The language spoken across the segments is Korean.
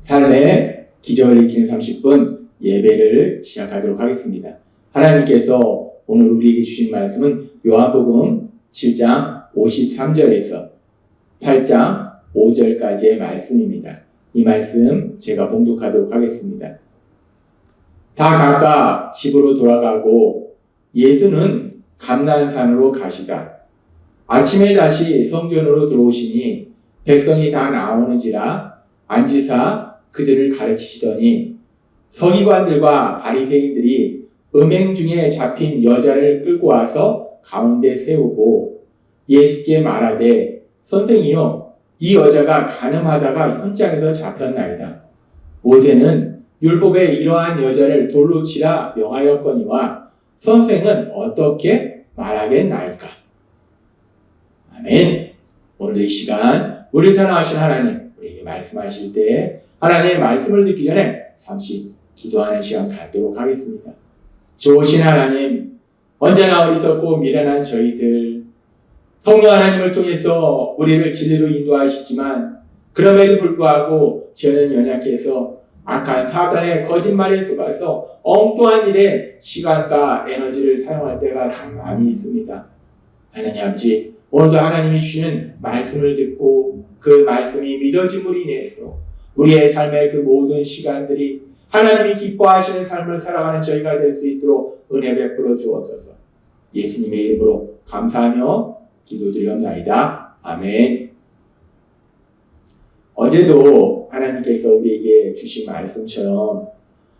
삶의 기적을 익히는 30분 예배를 시작하도록 하겠습니다. 하나님께서 오늘 우리에게 주신 말씀은 요한복음 7장 53절에서 8장 5절까지의 말씀입니다. 이 말씀 제가 봉독하도록 하겠습니다. 다 각각 집으로 돌아가고 예수는 감난산으로 가시다. 아침에 다시 성전으로 들어오시니 백성이 다 나오는지라 앉으사 그들을 가르치시더니 서기관들과 바리새인들이 음행 중에 잡힌 여자를 끌고 와서 가운데 세우고 예수께 말하되 선생이여 이 여자가 간음하다가 현장에서 잡혔나이다. 모세는 율법에 이러한 여자를 돌로 치라 명하였거니와 선생은 어떻게 말하겠나이까. 아멘. 오늘 이 시간 우리 사랑하신 하나님 우리에게 말씀하실 때 하나님의 말씀을 듣기 전에 잠시 기도하는 시간 갖도록 하겠습니다. 좋으신 하나님, 언제나 어리석고 미련한 저희들, 성령 하나님을 통해서 우리를 진리로 인도하시지만 그럼에도 불구하고 저는 연약해서 악한 사단의 거짓말에 속아서 엉뚱한 일에 시간과 에너지를 사용할 때가 참 많이 있습니다. 하나님 아버지, 오늘도 하나님이 주시는 말씀을 듣고 그 말씀이 믿어짐으로 인해서 우리의 삶의 그 모든 시간들이 하나님이 기뻐하시는 삶을 살아가는 저희가 될 수 있도록 은혜 베풀어 주옵소서. 예수님의 이름으로 감사하며 기도드리옵나이다. 아멘. 어제도 하나님께서 우리에게 주신 말씀처럼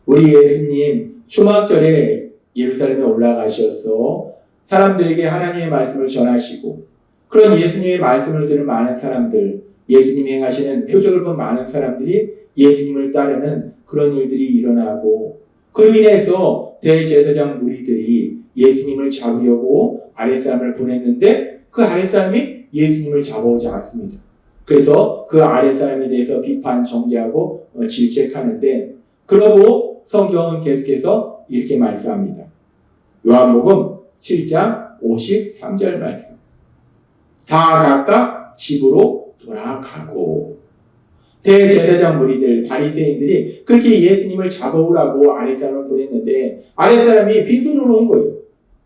우리 예수님 초막절에 예루살렘에 올라가셔서 사람들에게 하나님의 말씀을 전하시고 그런 예수님의 말씀을 들은 많은 사람들, 예수님이 행하시는 표적을 본 많은 사람들이 예수님을 따르는 그런 일들이 일어나고 그로 인해서 대제사장 무리들이 예수님을 잡으려고 아랫사람을 보냈는데 그 아랫사람이 예수님을 잡아오지 않습니다. 그래서 그 아랫사람에 대해서 비판, 정죄하고 질책하는데 그러고 성경은 계속해서 이렇게 말씀합니다. 요한복음 7장 53절 말씀. 다 각각 집으로 돌아가고 대제사장 무리들, 바리새인들이 그렇게 예수님을 잡아오라고 아랫사람을 보냈는데 아랫사람이 빈손으로 온 거예요.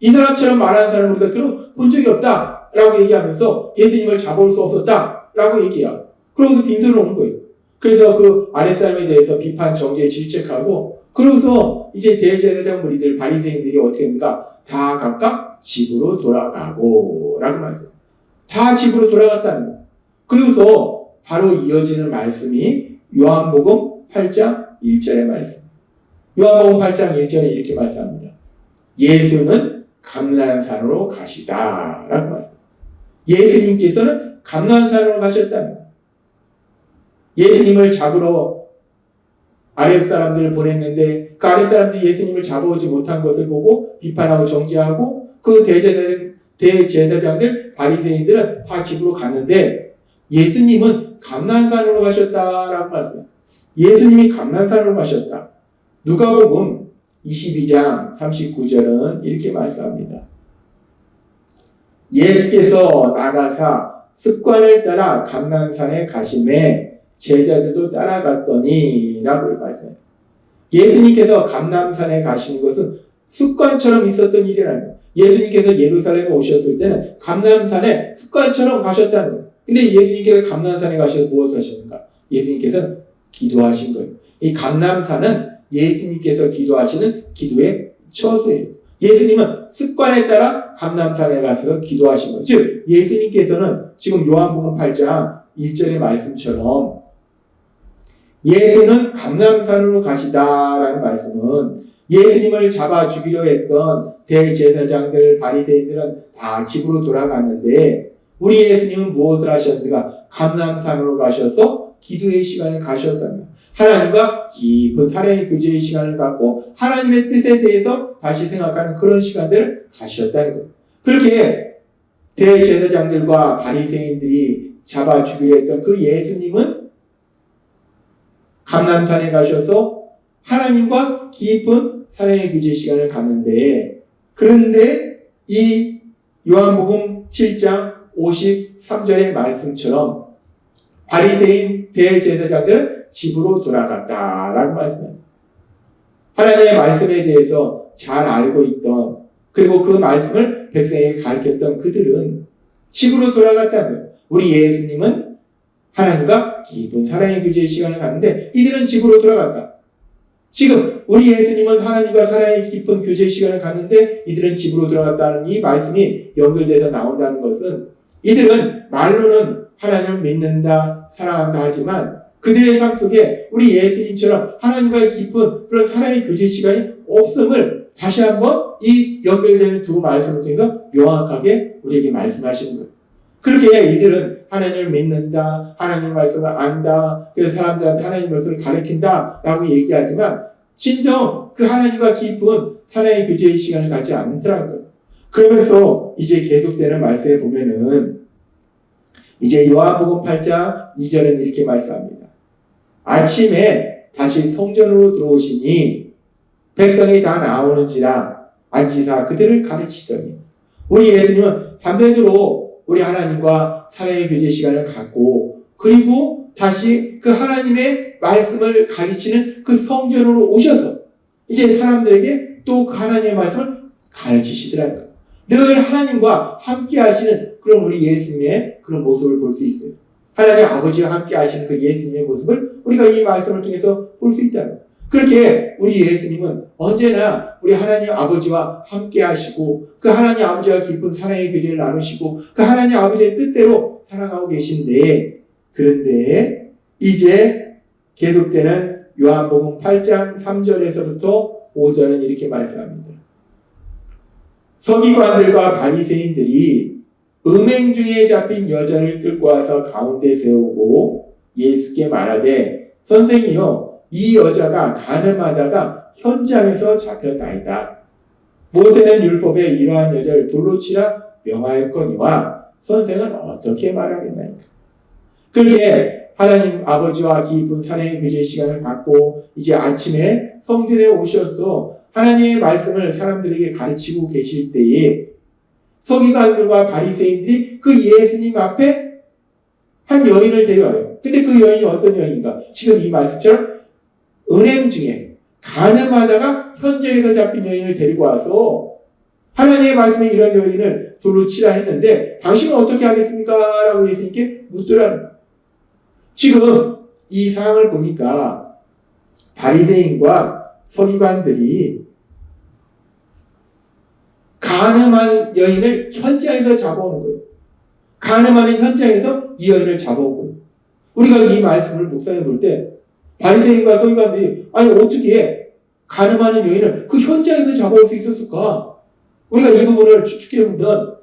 이 사람처럼 말하는 사람을 우리가 들어본 적이 없다 라고 얘기하면서 예수님을 잡아올 수 없었다 라고 얘기해요. 그러고서 빈손으로 온 거예요. 그래서 그 아랫사람에 대해서 비판, 정죄, 질책하고 그러고서 이제 대제사장 무리들, 바리새인들이 어떻게 합니까? 다 각각 집으로 돌아가고 라고 말해요. 다 집으로 돌아갔다는 거예요. 그리고서 바로 이어지는 말씀이 요한복음 8장 1절의 말씀. 요한복음 8장 1절에 이렇게 말씀합니다. 예수는 감난산으로 가시다 라고 말씀합니다. 예수님께서는 감난산으로 가셨다는 거예요. 예수님을 잡으러 아랫사람들을 보냈는데 그 아랫사람들이 예수님을 잡아오지 못한 것을 보고 비판하고 정죄하고 그 대제사장들, 바리새인들은 다 집으로 갔는데 예수님은 감난산으로 가셨다라고 말씀해요. 예수님이 감난산으로 가셨다. 누가복음 22장 39절은 이렇게 말씀합니다. 예수께서 나가사 습관을 따라 감난산에 가심에 제자들도 따라갔더니 라고 말씀해요. 예수님께서 감난산에 가시는 것은 습관처럼 있었던 일이라는 거예요. 예수님께서 예루살렘에 오셨을 때는 감난산에 습관처럼 가셨다는 거예요. 근데 예수님께서 감난산에 가셔서 무엇을 하셨는가? 예수님께서는 기도하신 거예요. 이 감난산은 예수님께서 기도하시는 기도의 처소예요. 예수님은 습관에 따라 감난산에 가서 기도하신 거예요. 즉 예수님께서는 지금 요한복음 8장 1절의 말씀처럼 예수는 감난산으로 가시다라는 말씀은 예수님을 잡아 죽이려 했던 대제사장들, 바리새인들은 다 집으로 돌아갔는데 우리 예수님은 무엇을 하셨는가? 감난산으로 가셔서 기도의 시간을 가셨다는 하나님과 깊은 사랑의 교제의 시간을 갖고 하나님의 뜻에 대해서 다시 생각하는 그런 시간들을 가셨다는 거예요. 그렇게 대제사장들과 바리새인들이 잡아 죽이려 했던 그 예수님은 감난산에 가셔서 하나님과 깊은 사랑의 교제 시간을 갖는데 그런데 이 요한복음 7장 53절의 말씀처럼 바리새인 대제사장들은 집으로 돌아갔다라고 말씀합니다. 하나님의 말씀에 대해서 잘 알고 있던, 그리고 그 말씀을 백성에게 가르쳤던 그들은 집으로 돌아갔다는 거예요. 우리 예수님은 하나님과 깊은 사랑의 교제의 시간을 갖는데 이들은 집으로 돌아갔다. 지금 우리 예수님은 하나님과 사랑의 깊은 교제의 시간을 갖는데 이들은 집으로 돌아갔다는 이 말씀이 연결돼서 나온다는 것은, 이들은 말로는 하나님을 믿는다, 사랑한다 하지만 그들의 삶 속에 우리 예수님처럼 하나님과의 깊은 그런 사랑의 교제 시간이 없음을 다시 한번 이 연결되는 두 말씀을 통해서 명확하게 우리에게 말씀하시는 거예요. 그렇게 이들은 하나님을 믿는다, 하나님 말씀을 안다, 그래서 사람들한테 하나님 말씀을 가르친다 라고 얘기하지만 진정 그 하나님과 깊은 사랑의 교제의 시간을 갖지 않더라는 거예요. 그러면서 이제 계속되는 말씀에 보면은 이제 요한복음 8장 2절은 이렇게 말씀합니다. 아침에 다시 성전으로 들어오시니 백성이 다 나오는지라 앉으사 그들을 가르치더니, 우리 예수님은 밤새도록 우리 하나님과 사랑의 교제 시간을 갖고 그리고 다시 그 하나님의 말씀을 가르치는 그 성전으로 오셔서 이제 사람들에게 또 그 하나님의 말씀을 가르치시더라는 거예요. 늘 하나님과 함께 하시는 그런 우리 예수님의 그런 모습을 볼 수 있어요. 하나님 아버지와 함께 하시는 그 예수님의 모습을 우리가 이 말씀을 통해서 볼 수 있다는 거예요. 그렇게 우리 예수님은 언제나 우리 하나님 아버지와 함께 하시고 그 하나님 아버지와 깊은 사랑의 교제를 나누시고 그 하나님 아버지의 뜻대로 살아가고 계신데, 그런데 이제 계속되는 요한복음 8장 3절에서부터 5절은 이렇게 말씀합니다. 서기관들과 바리새인들이 음행 중에 잡힌 여자를 끌고 와서 가운데 세우고 예수께 말하되, 선생이여, 이 여자가 가늠하다가 현장에서 잡혔나이다. 모세는 율법에 이러한 여자를 돌로 치라 명하였거니와 선생은 어떻게 말하겠나이까. 그렇게 하나님 아버지와 깊은 사랑의 교제 시간을 갖고 이제 아침에 성전에 오셔서 하나님의 말씀을 사람들에게 가르치고 계실 때에 서기관들과 바리새인들이 그 예수님 앞에 한 여인을 데려와요. 근데 그 여인이 어떤 여인인가? 지금 이 말씀처럼 은행 중에 가늠하다가 현장에서 잡힌 여인을 데리고 와서 하나님의 말씀에 이런 여인을 돌로 치라 했는데 당신은 어떻게 하겠습니까? 라고 예수님께 묻더라는 거예요. 지금 이 상황을 보니까 바리새인과 서기관들이 가늠한 여인을 현장에서 잡아오는 거예요. 가늠하는 현장에서 이 여인을 잡아온 거예요. 우리가 이 말씀을 묵상해 볼 때 바리새인과 서기관들이 아니 어떻게 가늠하는 여인을 그 현장에서 잡아올 수 있었을까? 우리가 이 부분을 추측해 보면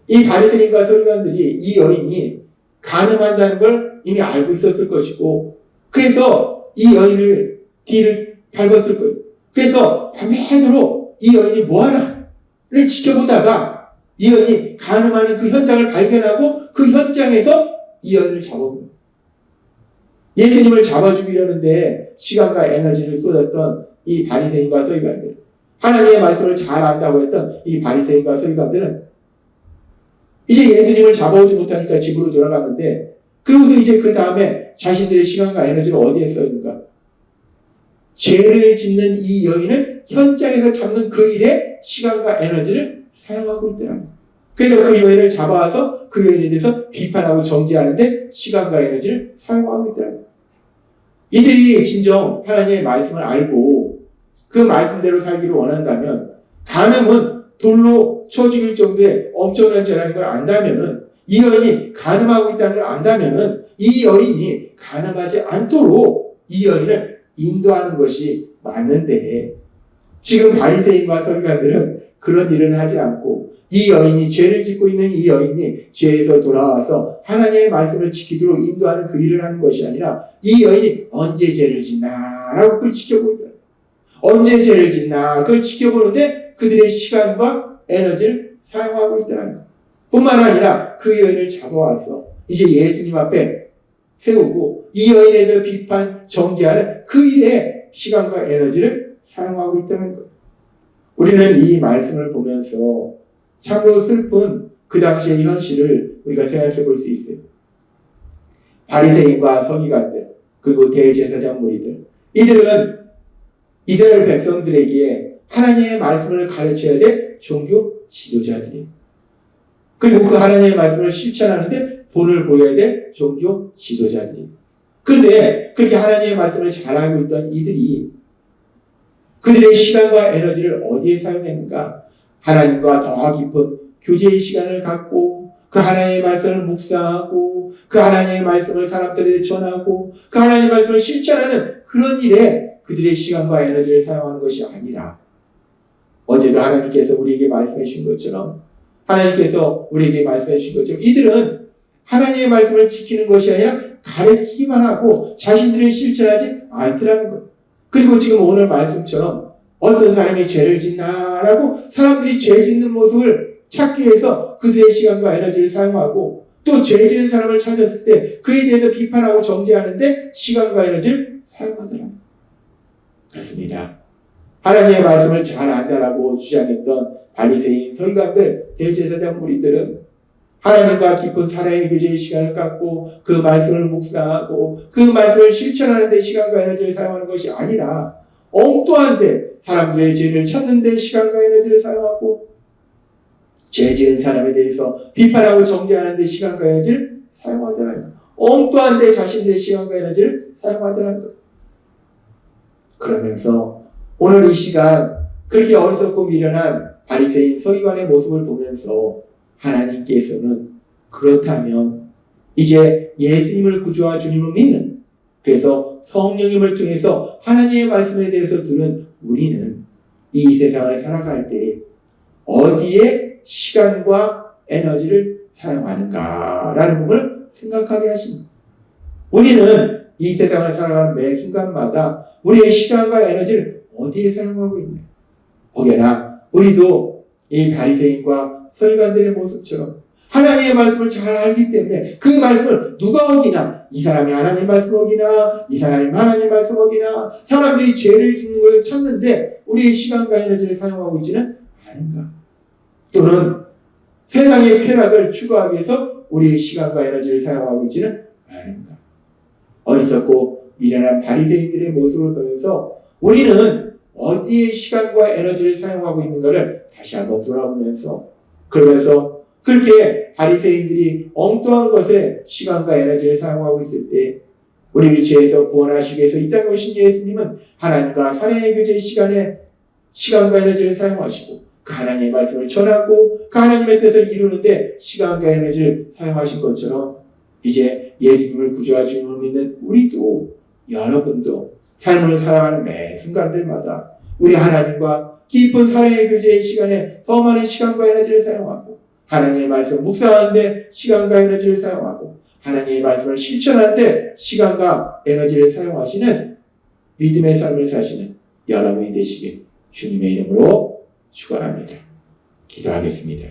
이 바리새인과 서기관들이 이 여인이 가늠한다는 걸 이미 알고 있었을 것이고, 그래서 이 여인을 뒤를 밟았을 거예요. 그래서 밤새도록 이 여인이 뭐하나를 지켜보다가 이 여인이 가늠하는 그 현장을 발견하고 그 현장에서 이 여인을 잡아버려요. 예수님을 잡아주기려는데 시간과 에너지를 쏟았던 이 바리새인과 서기관들, 하나님의 말씀을 잘 안다고 했던 이 바리새인과 서기관들은 이제 예수님을 잡아오지 못하니까 집으로 돌아갔는데, 그러고서 이제 그 다음에 자신들의 시간과 에너지를 어디에 써있는가? 죄를 짓는 이 여인을 현장에서 잡는 그 일에 시간과 에너지를 사용하고 있더라는 거예요. 그래서 그 여인을 잡아와서 그 여인에 대해서 비판하고 정죄하는데 시간과 에너지를 사용하고 있더라는 거예요. 이들이 진정 하나님의 말씀을 알고 그 말씀대로 살기를 원한다면, 가늠은 돌로 쳐 죽일 정도의 엄청난 죄라는 걸 안다면은, 이 여인이 가늠하고 있다는 걸 안다면은 이 여인이 가늠하지 않도록 이 여인을 인도하는 것이 맞는데, 지금 바리새인과 서기관들은 그런 일은 하지 않고 이 여인이 죄를 짓고 있는 이 여인이 죄에서 돌아와서 하나님의 말씀을 지키도록 인도하는 그 일을 하는 것이 아니라 이 여인이 언제 죄를 짓나 라고 그걸 지켜보고 있다. 언제 죄를 짓나 그걸 지켜보는데 그들의 시간과 에너지를 사용하고 있다는 것. 뿐만 아니라 그 여인을 잡아와서 이제 예수님 앞에 세우고 이 여인에 대해서 비판, 정죄하는 그 일에 시간과 에너지를 사용하고 있다는 것. 우리는 이 말씀을 보면서 참으로 슬픈 그 당시의 현실을 우리가 생각해 볼 수 있어요. 바리새인과 서기관들, 그리고 대제사장 무리들, 이들은 이스라엘 백성들에게 하나님의 말씀을 가르쳐야 될 종교 지도자들이에요. 그리고 그 하나님의 말씀을 실천하는데 본을 보여야 될 종교 지도자들이에요. 그런데 그렇게 하나님의 말씀을 잘 알고 있던 이들이 그들의 시간과 에너지를 어디에 사용했는가? 하나님과 더 깊은 교제의 시간을 갖고 그 하나님의 말씀을 묵상하고 그 하나님의 말씀을 사람들에게 전하고 그 하나님의 말씀을 실천하는 그런 일에 그들의 시간과 에너지를 사용하는 것이 아니라 어제도 하나님께서 우리에게 말씀해 주신 것처럼 하나님께서 우리에게 말씀해 주신 것처럼 이들은 하나님의 말씀을 지키는 것이 아니라 가르치기만 하고 자신들이 실천하지 않더라는 것. 그리고 지금 오늘 말씀처럼 어떤 사람이 죄를 짓나라고 사람들이 죄 짓는 모습을 찾기 위해서 그들의 시간과 에너지를 사용하고 또 죄 지은 사람을 찾았을 때 그에 대해서 비판하고 정죄하는데 시간과 에너지를 사용하더라. 그렇습니다. 하나님의 말씀을 잘 안다라고 주장했던 바리새인, 서기관들, 대제사장 무리들은 하나님과 깊은 사랑의 교제의 시간을 갖고 그 말씀을 묵상하고 그 말씀을 실천하는 데 시간과 에너지를 사용하는 것이 아니라 엉뚱한 데 사람들의 죄를 찾는 데 시간과 에너지를 사용하고 죄 지은 사람에 대해서 비판하고 정죄하는 데 시간과 에너지를 사용하더라는 것. 엉뚱한 데 자신들의 시간과 에너지를 사용하더라는 것. 그러면서 오늘 이 시간 그렇게 어리석고 미련한 바리새인 서기관의 모습을 보면서 하나님께서는 그렇다면 이제 예수님을 구주와 주님을 믿는, 그래서 성령님을 통해서 하나님의 말씀에 대해서 들은 우리는 이 세상을 살아갈 때 어디에 시간과 에너지를 사용하는가라는 부분을 생각하게 하십니다. 우리는 이 세상을 살아가는 매 순간마다 우리의 시간과 에너지를 어디에 사용하고 있나요? 혹여나 우리도 이 바리새인과 서기관들의 모습처럼 하나님의 말씀을 잘 알기 때문에 그 말씀을 누가 어기나, 이 사람이 하나님의 말씀을 어기나, 이 사람이 하나님의 말씀을 어기나, 사람들이 죄를 짓는 것을 찾는데 우리의 시간과 에너지를 사용하고 있지는 않은가? 또는 세상의 쾌락을 추구하기 위해서 우리의 시간과 에너지를 사용하고 있지는 않은가? 어리석고 미련한 바리새인들의 모습을 보면서 우리는 어디에 시간과 에너지를 사용하고 있는가를 다시 한번 돌아보면서, 그러면서 그렇게 바리새인들이 엉뚱한 것에 시간과 에너지를 사용하고 있을 때 우리를 죄에서 구원하시기 위해서 이 땅에 오신 예수님은 하나님과 사랑의 교제의 시간에 시간과 에너지를 사용하시고 그 하나님의 말씀을 전하고 그 하나님의 뜻을 이루는데 시간과 에너지를 사용하신 것처럼 이제 예수님을 구주와 주님을 믿는 우리도, 여러분도 삶을 살아가는 매 순간들마다 우리 하나님과 깊은 사랑의 교제의 시간에 더 많은 시간과 에너지를 사용하고 하나님의 말씀을 묵상하는데 시간과 에너지를 사용하고 하나님의 말씀을 실천하는데 시간과 에너지를 사용하시는 믿음의 삶을 사시는 여러분이 되시길 주님의 이름으로 축원합니다. 기도하겠습니다.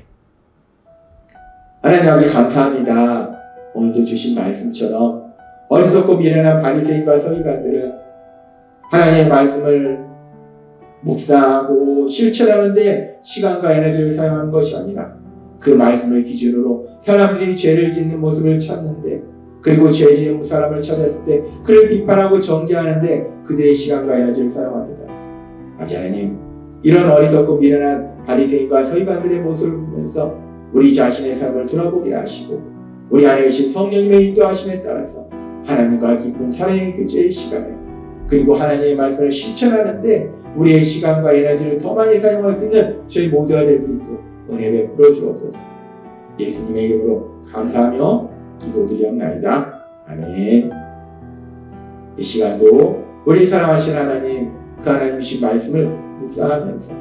하나님 아버지 감사합니다. 오늘도 주신 말씀처럼 어리석고 미련한 바리새인과 서기관들은 하나님의 말씀을 묵상하고 실천하는데 시간과 에너지를 사용하는 것이 아니라 그 말씀을 기준으로 사람들이 죄를 짓는 모습을 찾는데, 그리고 죄 지은 사람을 찾았을 때 그를 비판하고 정죄하는데 그들의 시간과 에너지를 사용합니다. 하나님, 이런 어리석고 미련한 바리새인과 서기관들의 모습을 보면서 우리 자신의 삶을 돌아보게 하시고 우리 안에 계신 성령님의 인도하심에 따라서 하나님과 깊은 사랑의 교제의 시간에, 그리고 하나님의 말씀을 실천하는데 우리의 시간과 에너지를 더 많이 사용할 수 있는 저희 모두가 될 수 있도록 은혜 베풀어 주옵소서. 예수님의 이름으로 감사하며 기도드리옵나이다. 아멘. 이 시간도 우리 사랑하신 하나님, 그 하나님 주신 말씀을 묵상하면서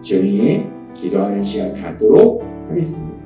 조용히 기도하는 시간 갖도록 하겠습니다.